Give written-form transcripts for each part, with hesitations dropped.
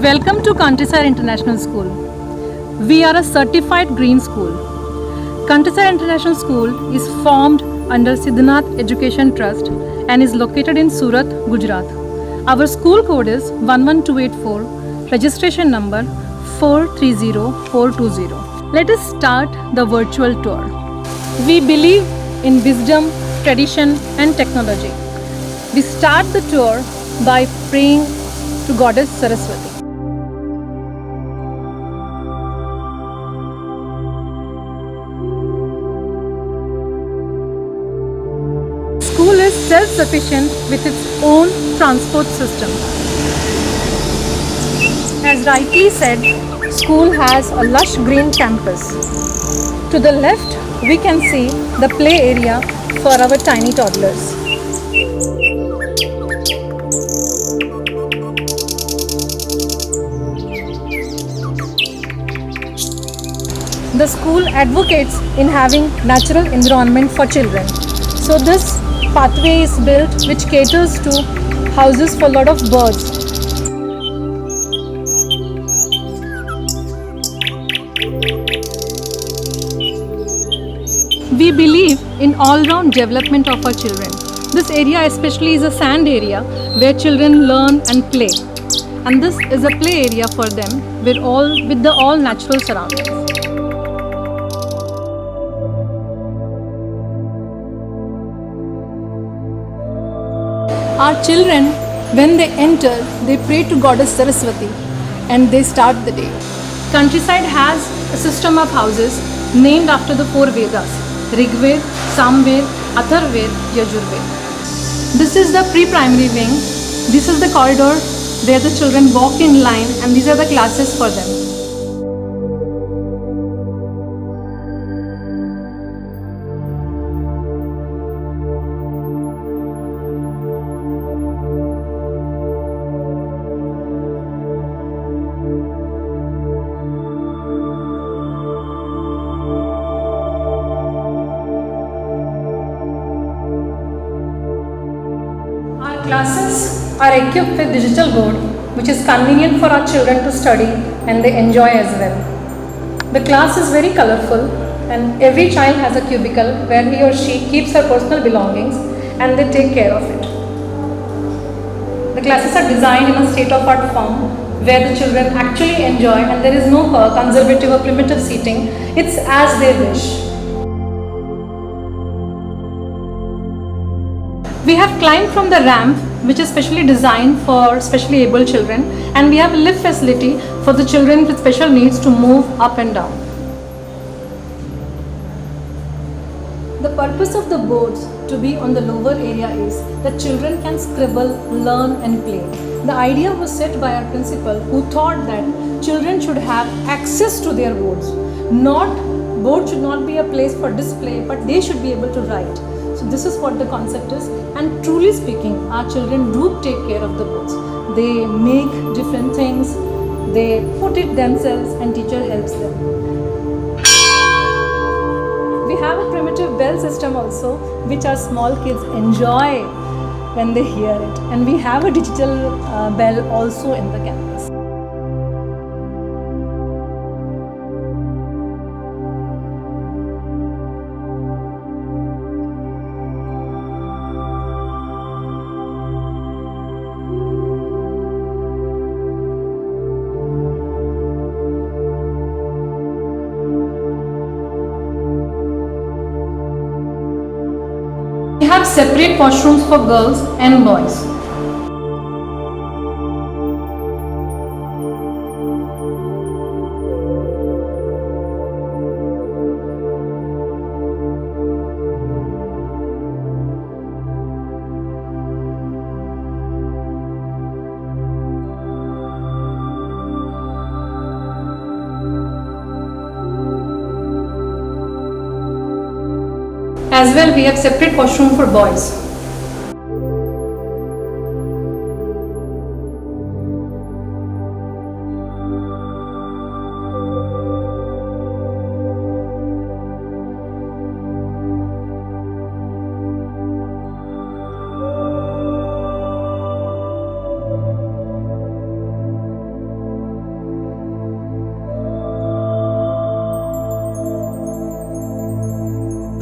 Welcome to Countryside International School. We are a certified green school. Countryside International School is formed under Siddhanath Education Trust and is located in Surat, Gujarat. Our school code is 11284, registration number 430420. Let us start the virtual tour. We believe in wisdom, tradition and technology. We start the tour by praying to Goddess Saraswati. School is self-sufficient with its own transport system. As rightly said, school has a lush green campus. To the left, we can see the play area for our tiny toddlers. The school advocates in having natural environment for children. So this pathway is built which caters to houses for a lot of birds. We believe in all-round development of our children. This area especially is a sand area where children learn and play. And this is a play area for them with the all natural surroundings. Our children, when they enter, they pray to Goddess Saraswati and they start the day. Countryside has a system of houses named after the four Vedas: Rigved, Samved, Atharved, Yajurved. This is the pre-primary wing. This is the corridor where the children walk in line and these are the classes for them. Our classes are equipped with digital board which is convenient for our children to study and they enjoy as well. The class is very colorful and every child has a cubicle where he or she keeps her personal belongings and they take care of it. The classes are designed in a state-of-art form where the children actually enjoy and there is no conservative or primitive seating. It's as they wish. We have climbed from the ramp which is specially designed for specially able children and we have a lift facility for the children with special needs to move up and down. The purpose of the boards to be on the lower area is that children can scribble, learn and play. The idea was set by our principal who thought that children should have access to their boards. Board should not be a place for display but they should be able to write. So this is what the concept is and truly speaking our children do take care of the boards. They make different things, they put it themselves and teacher helps them. We have a primitive bell system also which our small kids enjoy when they hear it and we have a digital bell also in the campus. We have separate washrooms for girls and boys. As well, we have separate washroom for boys.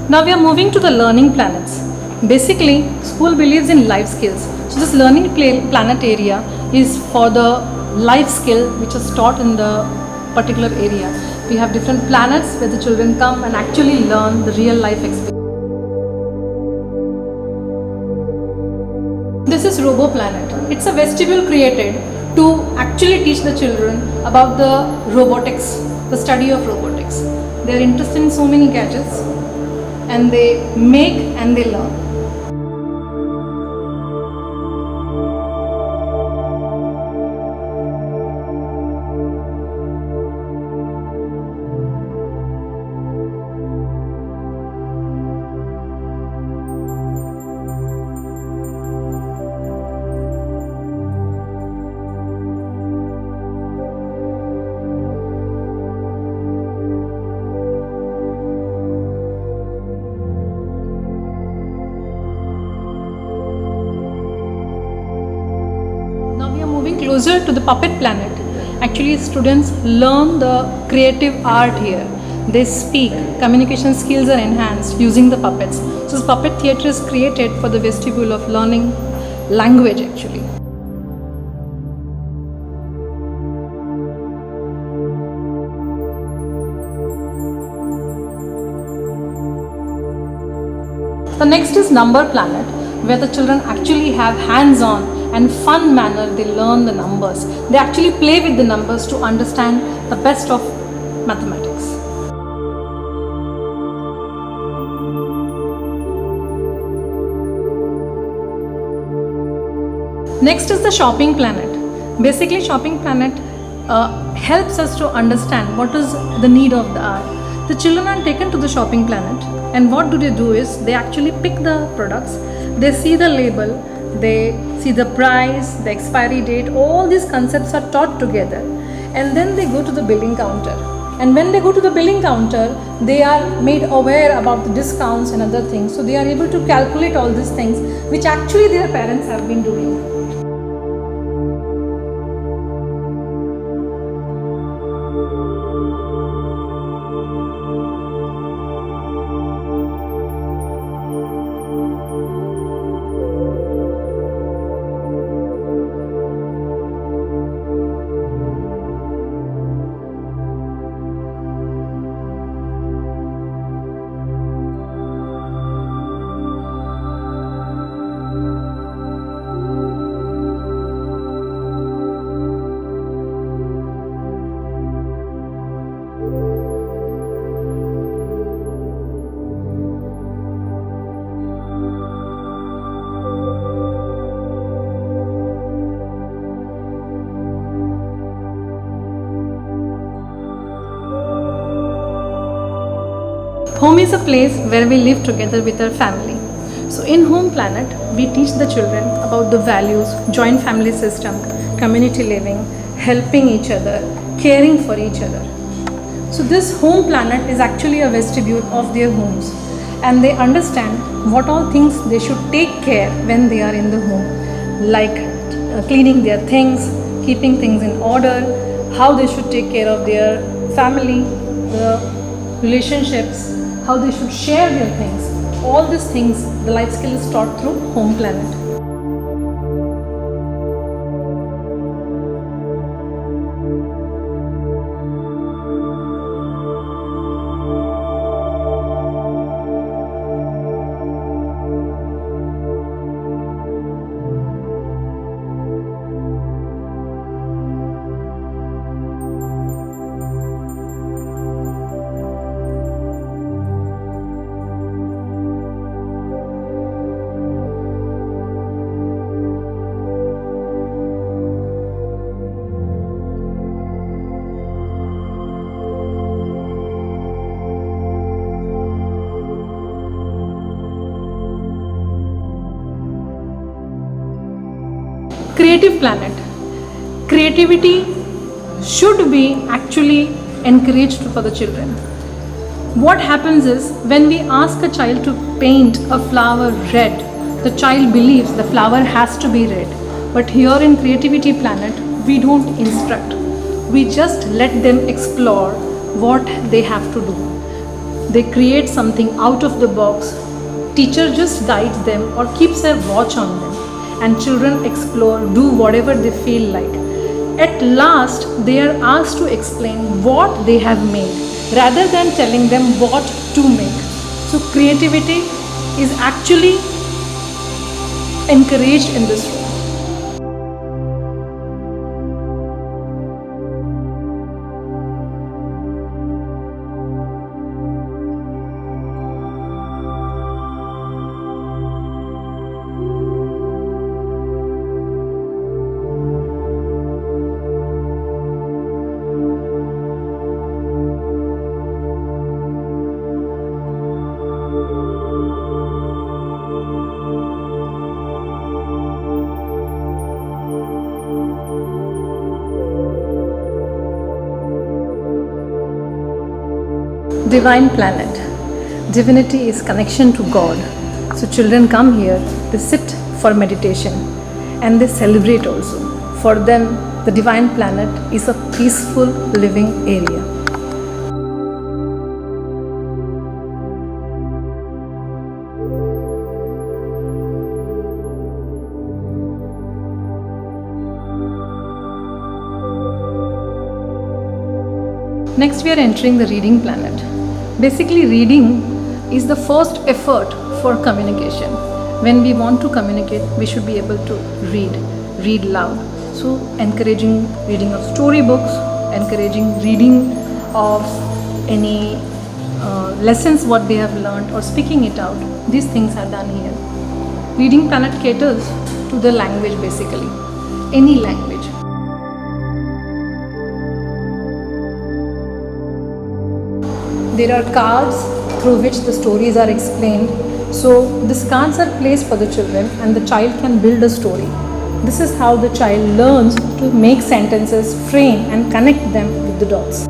Now we are moving to the learning planets. Basically, school believes in life skills. So this learning planet area is for the life skill which is taught in the particular area. We have different planets where the children come and actually learn the real life experience. This is Robo Planet. It's a vestibule created to actually teach the children about the robotics, the study of robotics. They are interested in so many gadgets and they make and they learn. Closer to the puppet planet. Actually, students learn the creative art here. They speak, communication skills are enhanced using the puppets. So this puppet theatre is created for the vestibule of learning language actually. The next is number planet, where the children actually have hands-on and fun manner they learn the numbers. They actually play with the numbers to understand the best of mathematics. Next is the shopping planet. Basically, shopping planet helps us to understand what is the need of the hour. The children are taken to the shopping planet, and what do? Is they actually pick the products, they see the label, they see the price, the expiry date, all these concepts are taught together, and then they go to the billing counter. And when they go to the billing counter, they are made aware about the discounts and other things. So they are able to calculate all these things which actually their parents have been doing. Home is a place where we live together with our family. So in Home Planet, we teach the children about the values, joint family system, community living, helping each other, caring for each other. So this Home Planet is actually a vestibule of their homes, and they understand what all things they should take care when they are in the home, like cleaning their things, keeping things in order, how they should take care of their family, the relationships, how they should share their things. All these things, the life skill is taught through Home Planet. Creative Planet. Creativity should be actually encouraged for the children. What happens is, when we ask a child to paint a flower red, the child believes the flower has to be red. But here in Creativity Planet, we don't instruct. We just let them explore what they have to do. they create something out of the box. Teacher just guides them or keeps a watch on them, and children explore, do whatever they feel like. At last, they are asked to explain what they have made rather than telling them what to make. So, creativity is actually encouraged in this room. Divine planet. Divinity is connection to God. So children come here, they sit for meditation and they celebrate also. For them, the divine planet is a peaceful living area. Next, we are entering the reading planet. Basically, reading is the first effort for communication. When we want to communicate, we should be able to read loud. So, encouraging reading of storybooks, encouraging reading of any lessons what they have learned or speaking it out. These things are done here. Reading planet caters to the language basically, any language. There are cards through which the stories are explained. So these cards are placed for the children and the child can build a story. This is how the child learns to make sentences, frame and connect them with the dots.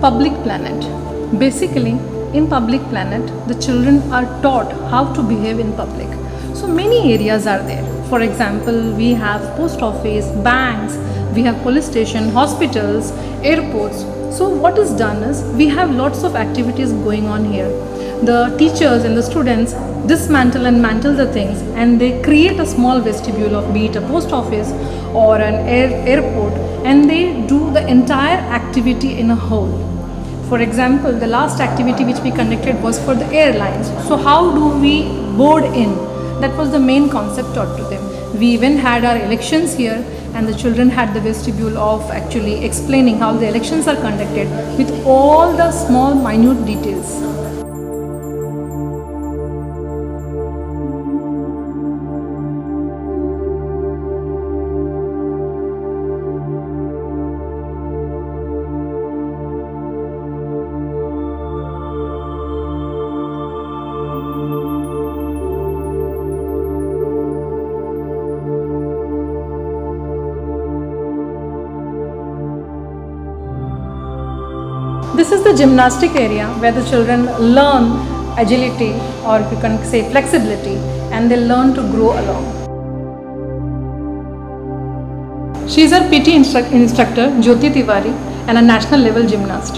Public planet. Basically, in public planet, the children are taught how to behave in public. So many areas are there. For example, we have post office, banks, we have police station, hospitals, airports. So what is done is, we have lots of activities going on here. The teachers and the students dismantle and mantle the things and they create a small vestibule of be it a post office or an airport, and they do the entire activity in a whole. For example, the last activity which we conducted was for the airlines. So how do we board in? That was the main concept taught to them. We even had our elections here and the children had the vestibule of actually explaining how the elections are conducted with all the small minute details. This is the gymnastic area where the children learn agility, or you can say flexibility, and they learn to grow along. She is our PT instructor, Jyoti Tiwari, and a national level gymnast.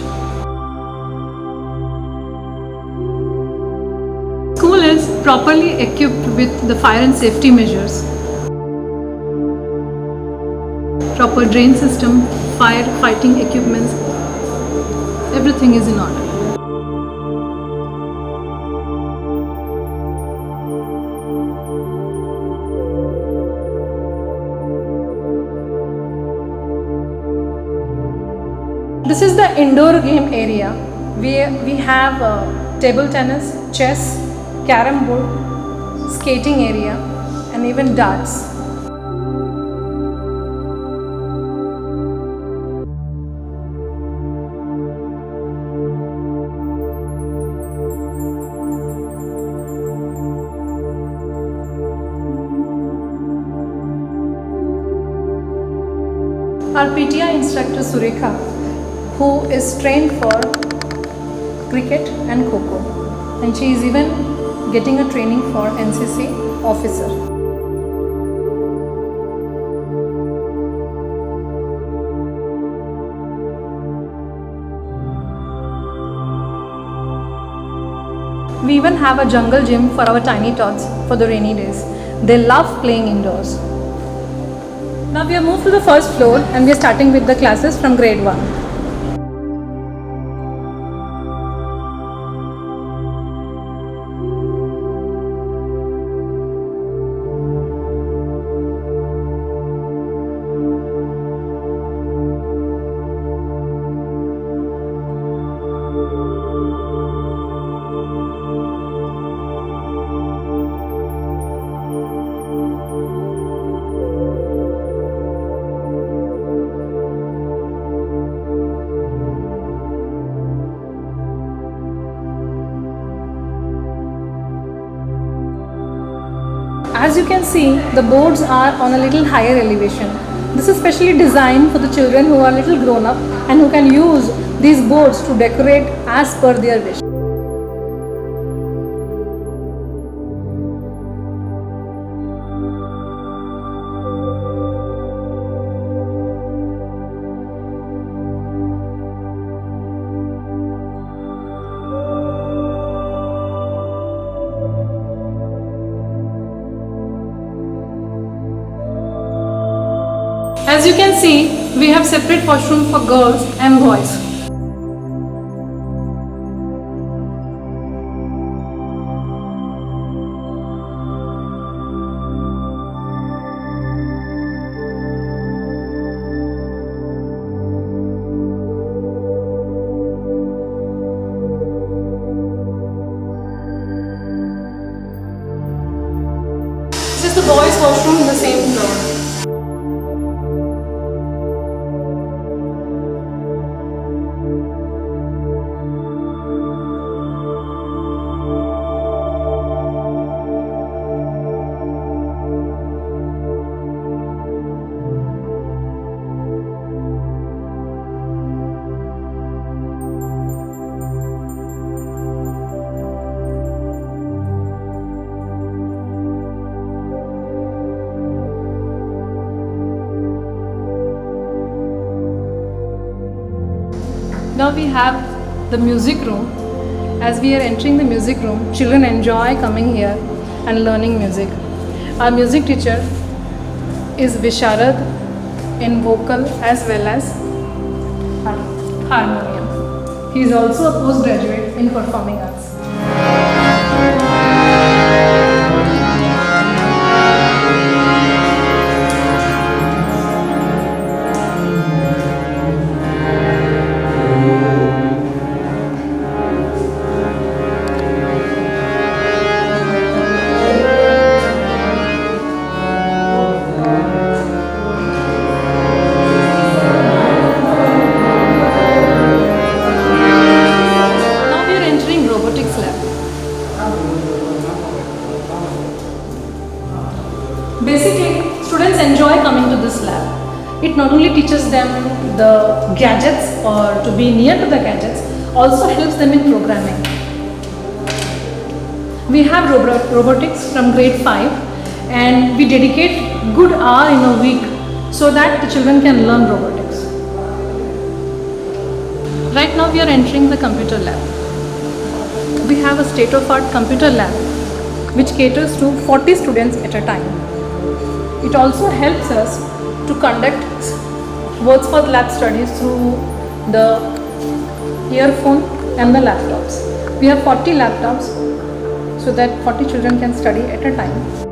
School is properly equipped with the fire and safety measures. Proper drain system, fire fighting equipments, everything is in order. This is the indoor game area. We have table tennis, chess, carom board, skating area, and even darts. Our PTI instructor Surekha, who is trained for cricket and Kho-Kho, and she is even getting a training for NCC officer. We even have a jungle gym for our tiny tots for the rainy days. They love playing indoors. Now we have moved to the first floor and we are starting with the classes from grade 1. As you can see, the boards are on a little higher elevation. This is specially designed for the children who are little grown up and who can use these boards to decorate as per their wish. As you can see, we have separate washroom for girls and boys. This is the boys' washroom in the same floor. Now we have the music room. As we are entering the music room, children enjoy coming here and learning music. Our music teacher is Visharad in vocal as well as harmonium. He is also a postgraduate in performing arts. Basically, students enjoy coming to this lab. It not only teaches them the gadgets or to be near to the gadgets, also helps them in programming. We have robotics from grade 5 and we dedicate good hour in a week so that the children can learn robotics. Right now we are entering the computer lab. We have a state-of-art computer lab which caters to 40 students at a time. It also helps us to conduct works for lab studies through the earphone and the laptops. We have 40 laptops so that 40 children can study at a time.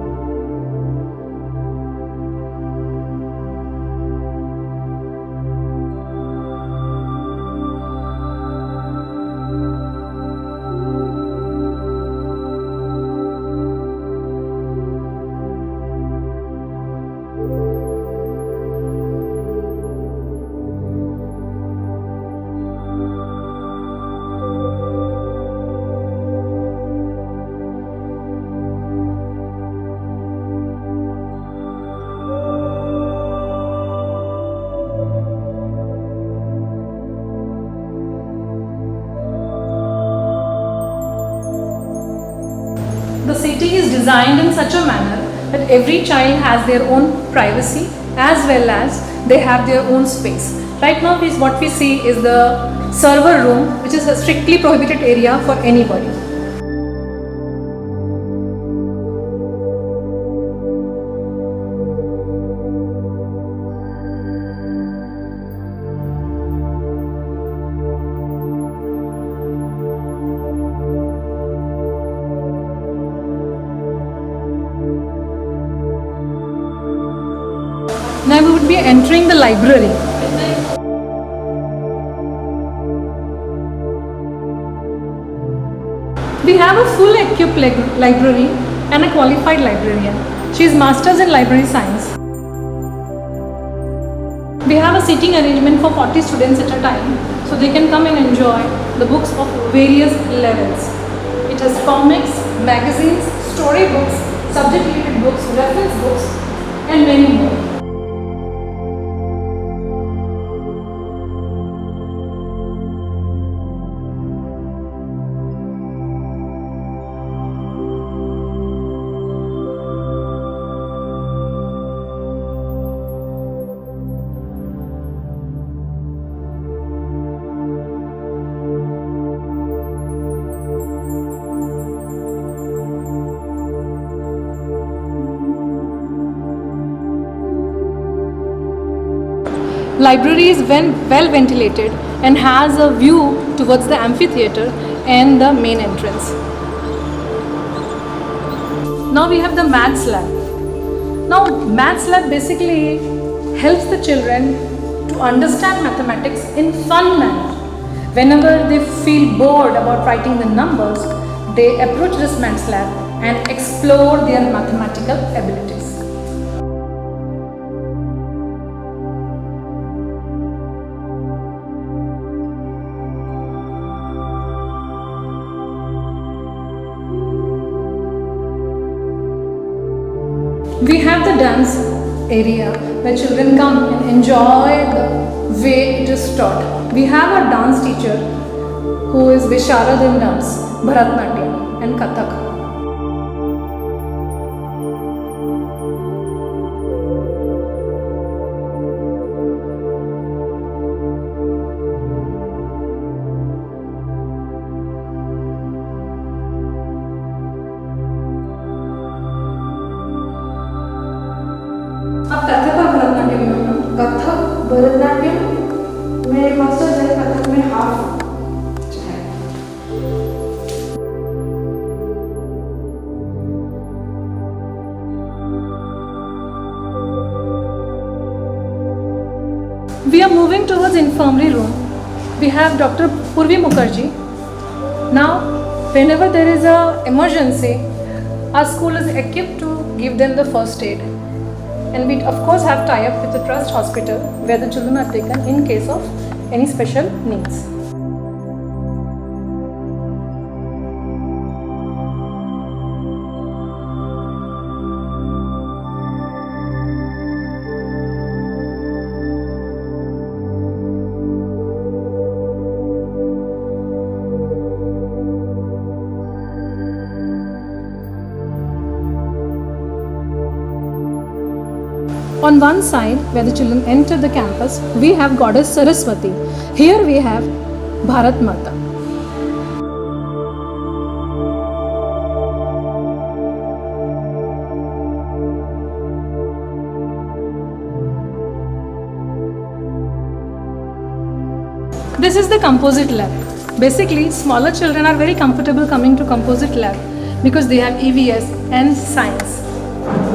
designed in such a manner that every child has their own privacy as well as they have their own space. Right now what we see is the server room, which is a strictly prohibited area for anybody. Now we would be entering the library. We have a full equipped library and a qualified librarian. She is Masters in Library Science. We have a seating arrangement for 40 students at a time, so they can come and enjoy the books of various levels. It has comics, magazines, storybooks, subject-related books, reference books, and many more. Library is well ventilated and has a view towards the amphitheater and the main entrance. Now we have the maths lab. Now maths lab basically helps the children to understand mathematics in fun manner. Whenever they feel bored about writing the numbers, they approach this maths lab and explore their mathematical abilities. We have the dance area where children come and enjoy the way it is taught. We have a dance teacher who is Visharad in dance, Bharatnatyam and Kathak. आप कथक और भरतनाट्यम में कथक भरतनाट्यम में masters है, कथक में half है। We are moving towards infirmary room. We have Dr. Purvi Mukherjee. Now, whenever there is a emergency, our school is equipped to give them the first aid. And we of course have tie-up with the Trust Hospital where the children are taken in case of any special needs. On one side, where the children enter the campus, we have Goddess Saraswati. Here we have Bharat Mata. This is the composite lab. Basically, smaller children are very comfortable coming to composite lab because they have EVS and science.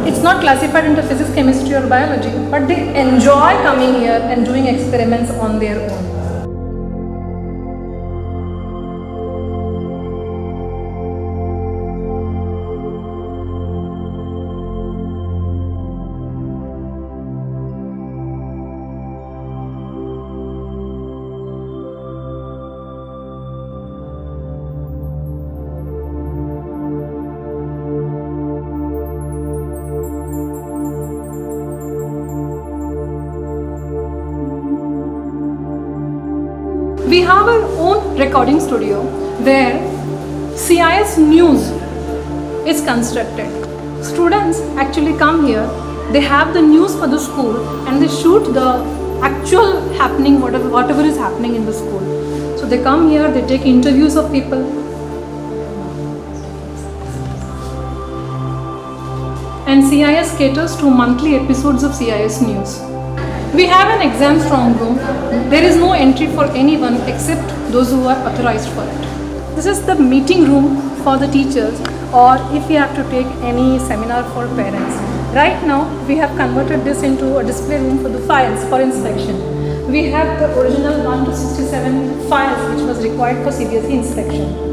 It's not classified into physics, chemistry or biology, but they enjoy coming here and doing experiments on their own. We have our own recording studio where CIS News is constructed. Students actually come here, they have the news for the school and they shoot the actual happening, whatever is happening in the school. So they come here, they take interviews of people. And CIS caters to monthly episodes of CIS News. We have an exam strong room. There is no entry for anyone except those who are authorized for it. This is the meeting room for the teachers, or if we have to take any seminar for parents. Right now, we have converted this into a display room for the files for inspection. We have the original 1 to 67 files which was required for CBSE inspection.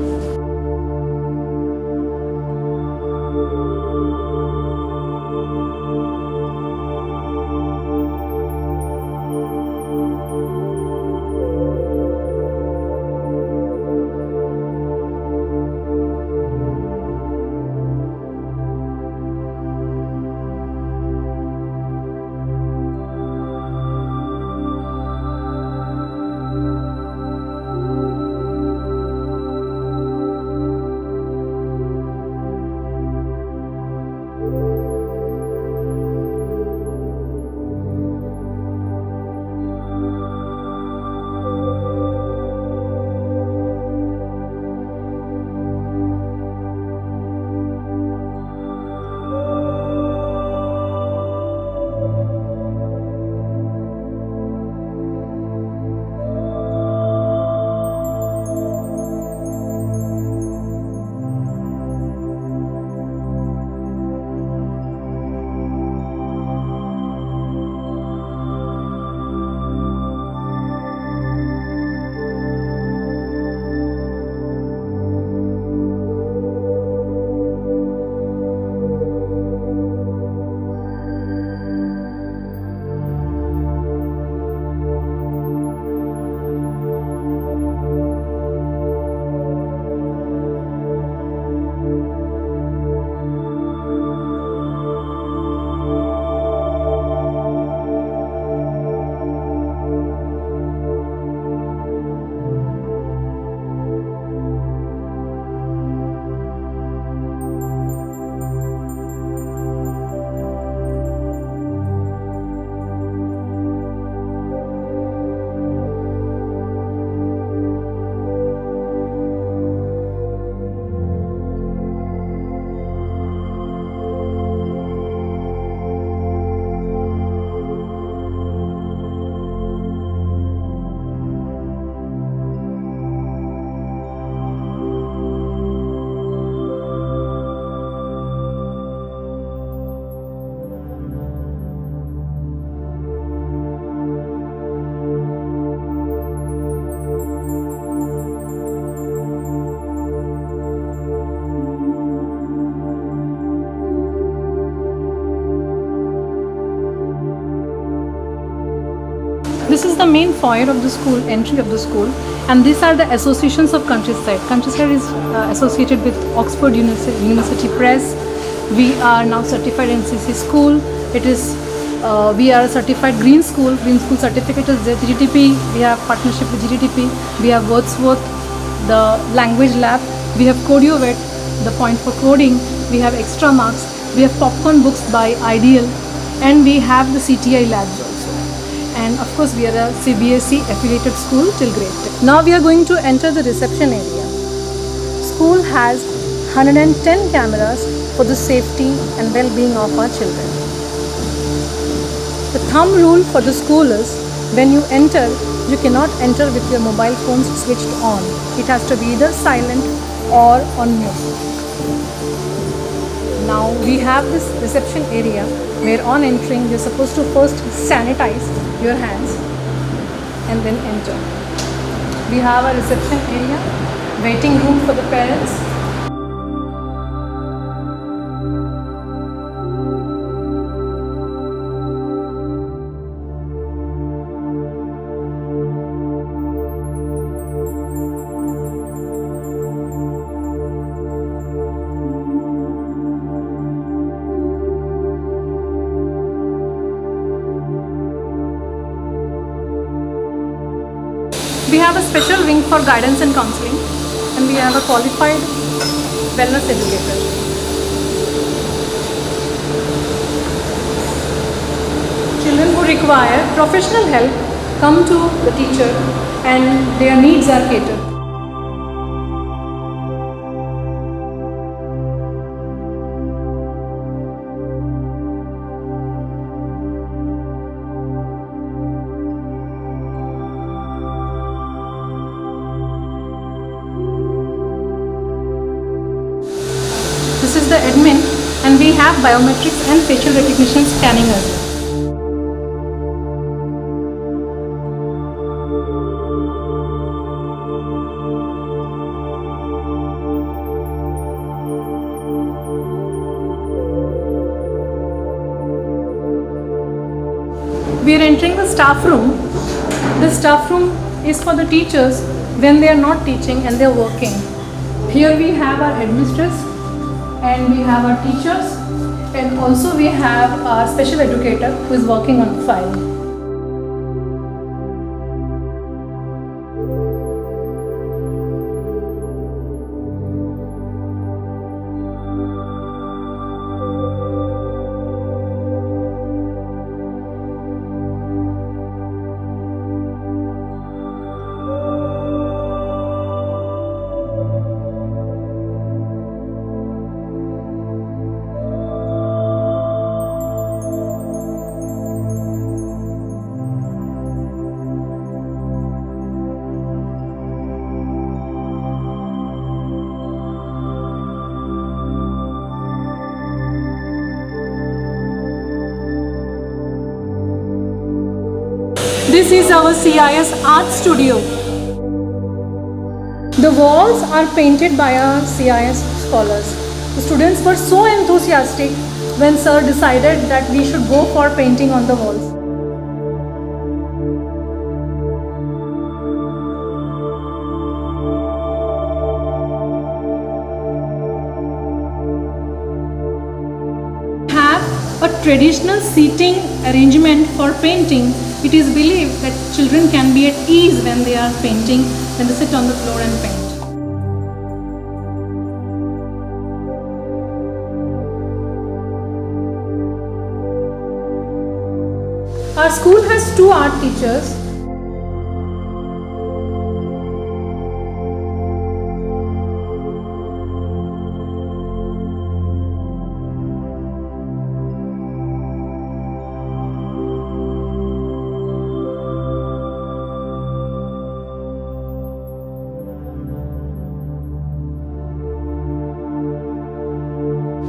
This is the main foyer of the school, entry of the school, and these are the associations of Countryside. Countryside is associated with Oxford University Press. We are now certified NCC school. We are a certified green school. Green school certificate is GTTP. We have partnership with GTTP. We have Wordsworth, the language lab. We have CodioVet, the point for coding. We have extra marks. We have popcorn books by Ideal, and we have the CTI labs also. And of course, we are a CBSE affiliated school till grade 10. Now we are going to enter the reception area. School has 110 cameras for the safety and well-being of our children. The thumb rule for the school is, when you enter, you cannot enter with your mobile phones switched on. It has to be either silent or on mute. Now we have this reception area where on entering you're supposed to first sanitize your hands and then enter. We have a reception area, waiting room for the parents. We have a special wing for guidance and counseling, and we have a qualified wellness educator. children who require professional help come to the teacher and their needs are catered. This is the admin, and we have biometrics and facial recognition scanning as well. We are entering the staff room. The staff room is for the teachers when they are not teaching and they are working. Here we have our headmistress and we have our teachers, and also we have our special educator who is working on the file. This is our CIS art studio. The walls are painted by our CIS scholars. The students were so enthusiastic when sir decided that we should go for painting on the walls. A traditional seating arrangement for painting. It is believed that children can be at ease when they are painting, when they sit on the floor and paint. Our school has 2 art teachers.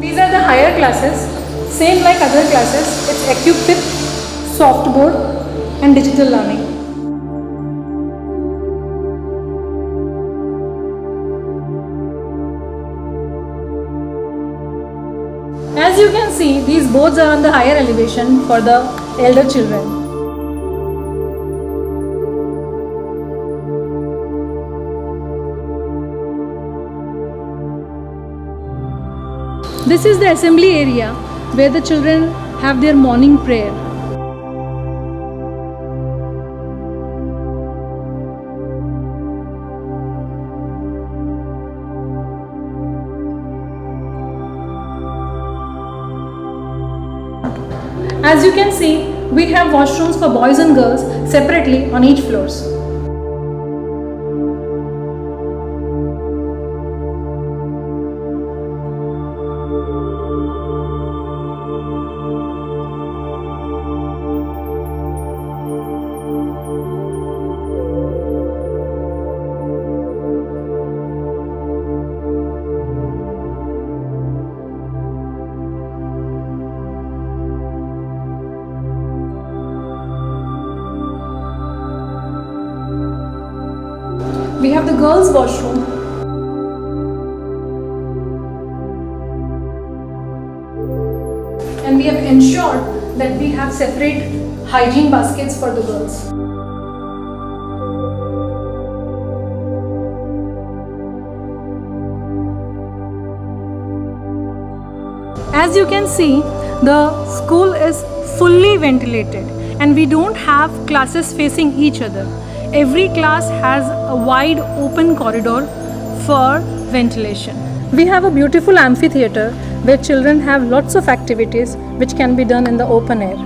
These are the higher classes, same like other classes. It's equipped with softboard and digital learning. As you can see, these boards are on the higher elevation for the elder children. This is the assembly area where the children have their morning prayer. As you can see, we have washrooms for boys and girls separately on each floors. We have the girls' washroom. And we have ensured that we have separate hygiene baskets for the girls. As you can see, the school is fully ventilated and we don't have classes facing each other. Every class has a wide open corridor for ventilation. We have a beautiful amphitheater where children have lots of activities which can be done in the open air.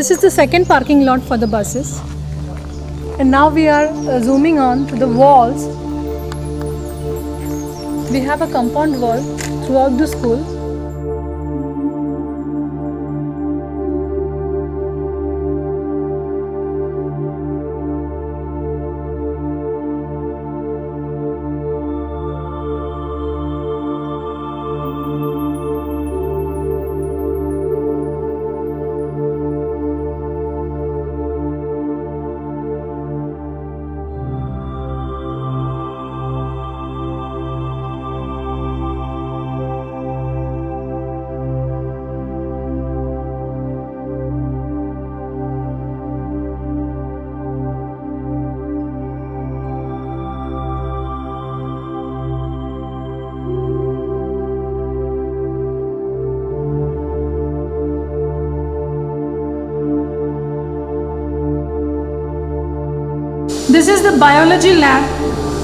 This is the second parking lot for the buses. And now we are zooming on to the walls. We have a compound wall throughout the school. This is the biology lab,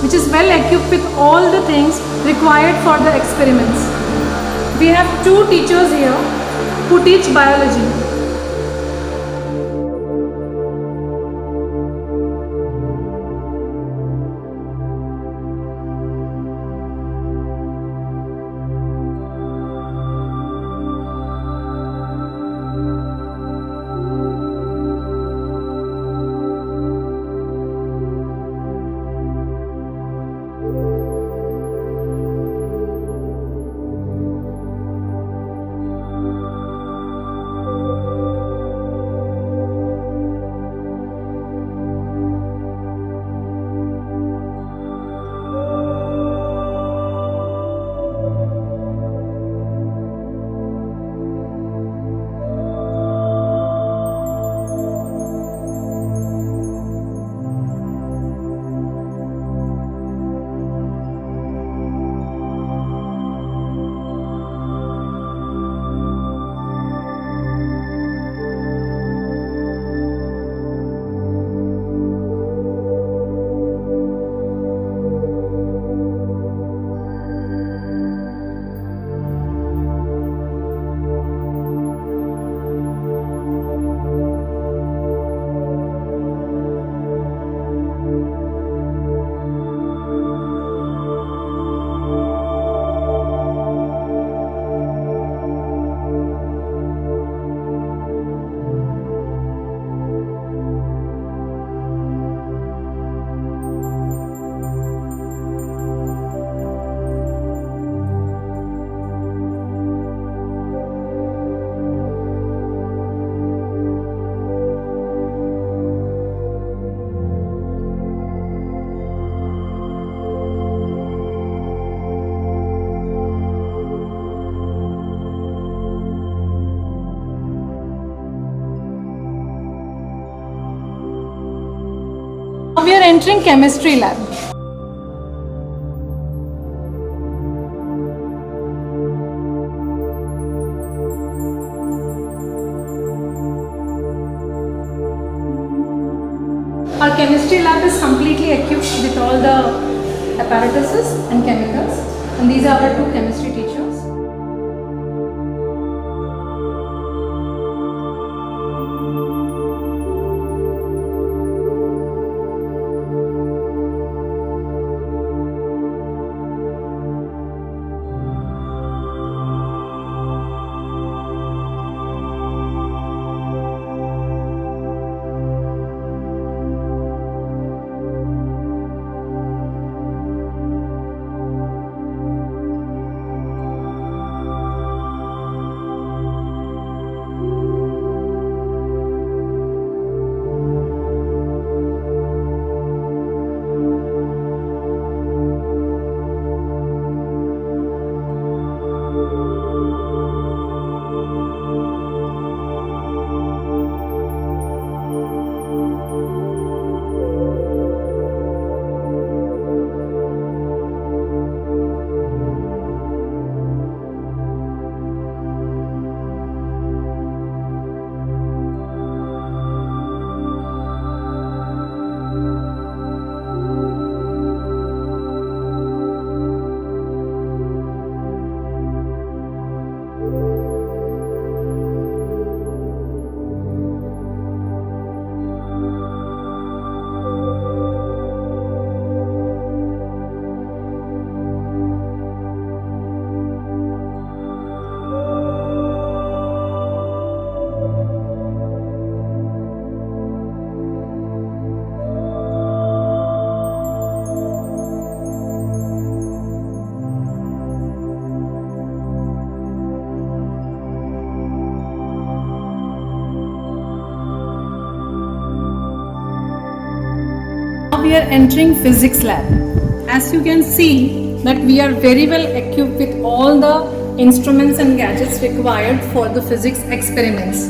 which is well equipped with all the things required for the experiments. We have 2 teachers here who teach biology. Now we are entering chemistry lab. Our chemistry lab is completely equipped with all the apparatuses and chemicals, and these are our 2 chemistry teachers. Now we are entering physics lab. As you can see that we are very well equipped with all the instruments and gadgets required for the physics experiments.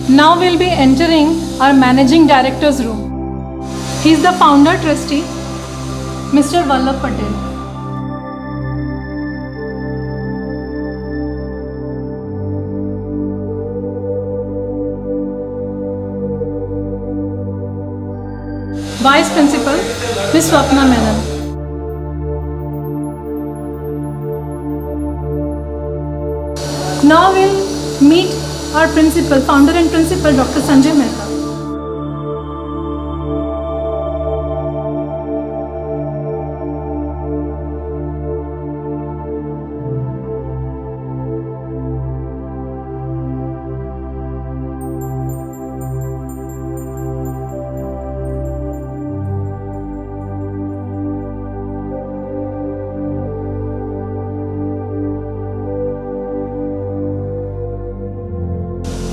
Now we'll be entering our managing director's room. He is the founder trustee, Mr. Vallabh Patel. Vice Principal, Ms. Swapna Menon. Now we'll meet our principal, founder and principal, Dr. Sanjay Mehta.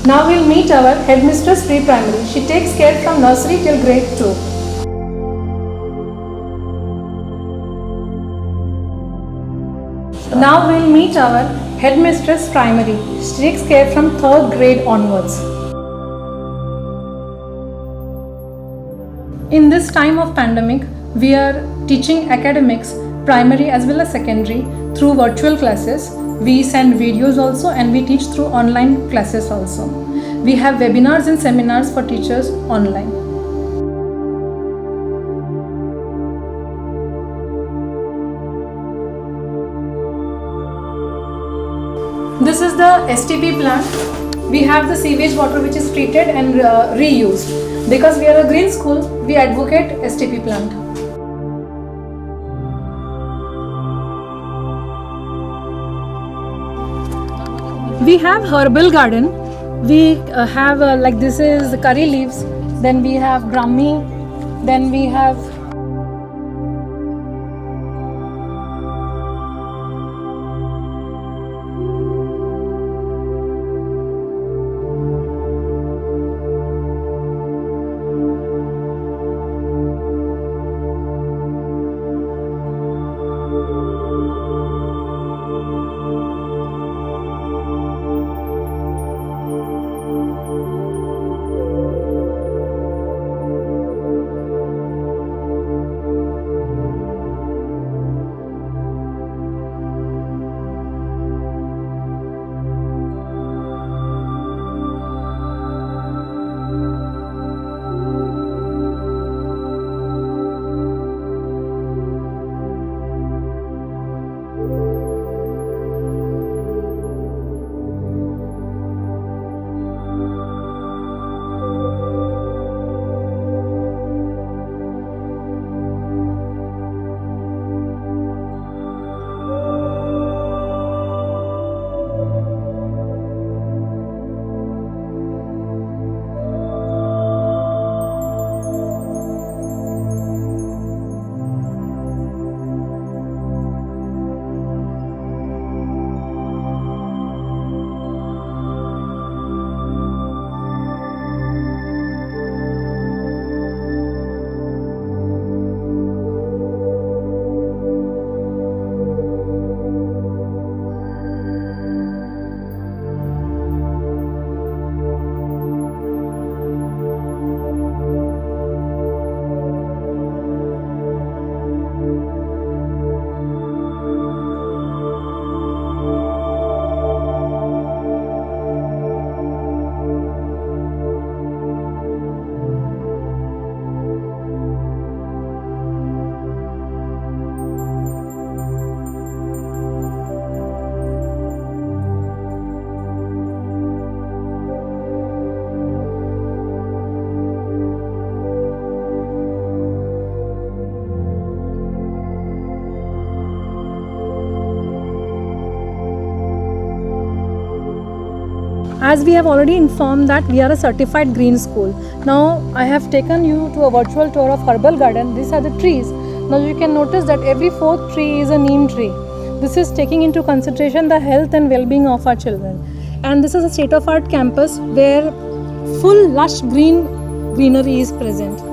Now we'll meet our headmistress pre-primary. She takes care from nursery till grade 2. Now we'll meet our headmistress primary. She takes care from 3rd grade onwards. In this time of pandemic, we are teaching academics, primary as well as secondary, through virtual classes. We send videos also, and we teach through online classes also. We have webinars and seminars for teachers online. This is the STP plant. We have the sewage water which is treated and reused. Because we are a green school, we advocate STP plant. We have herbal garden. We have like this is curry leaves. Then we have brahmi. Then we have as we have already informed that we are a certified green school. Now I have taken you to a virtual tour of herbal garden. These are the trees. Now you can notice that every 4th tree is a neem tree. This is taking into consideration the health and well-being of our children. And this is a state-of-art campus where full lush greenery is present.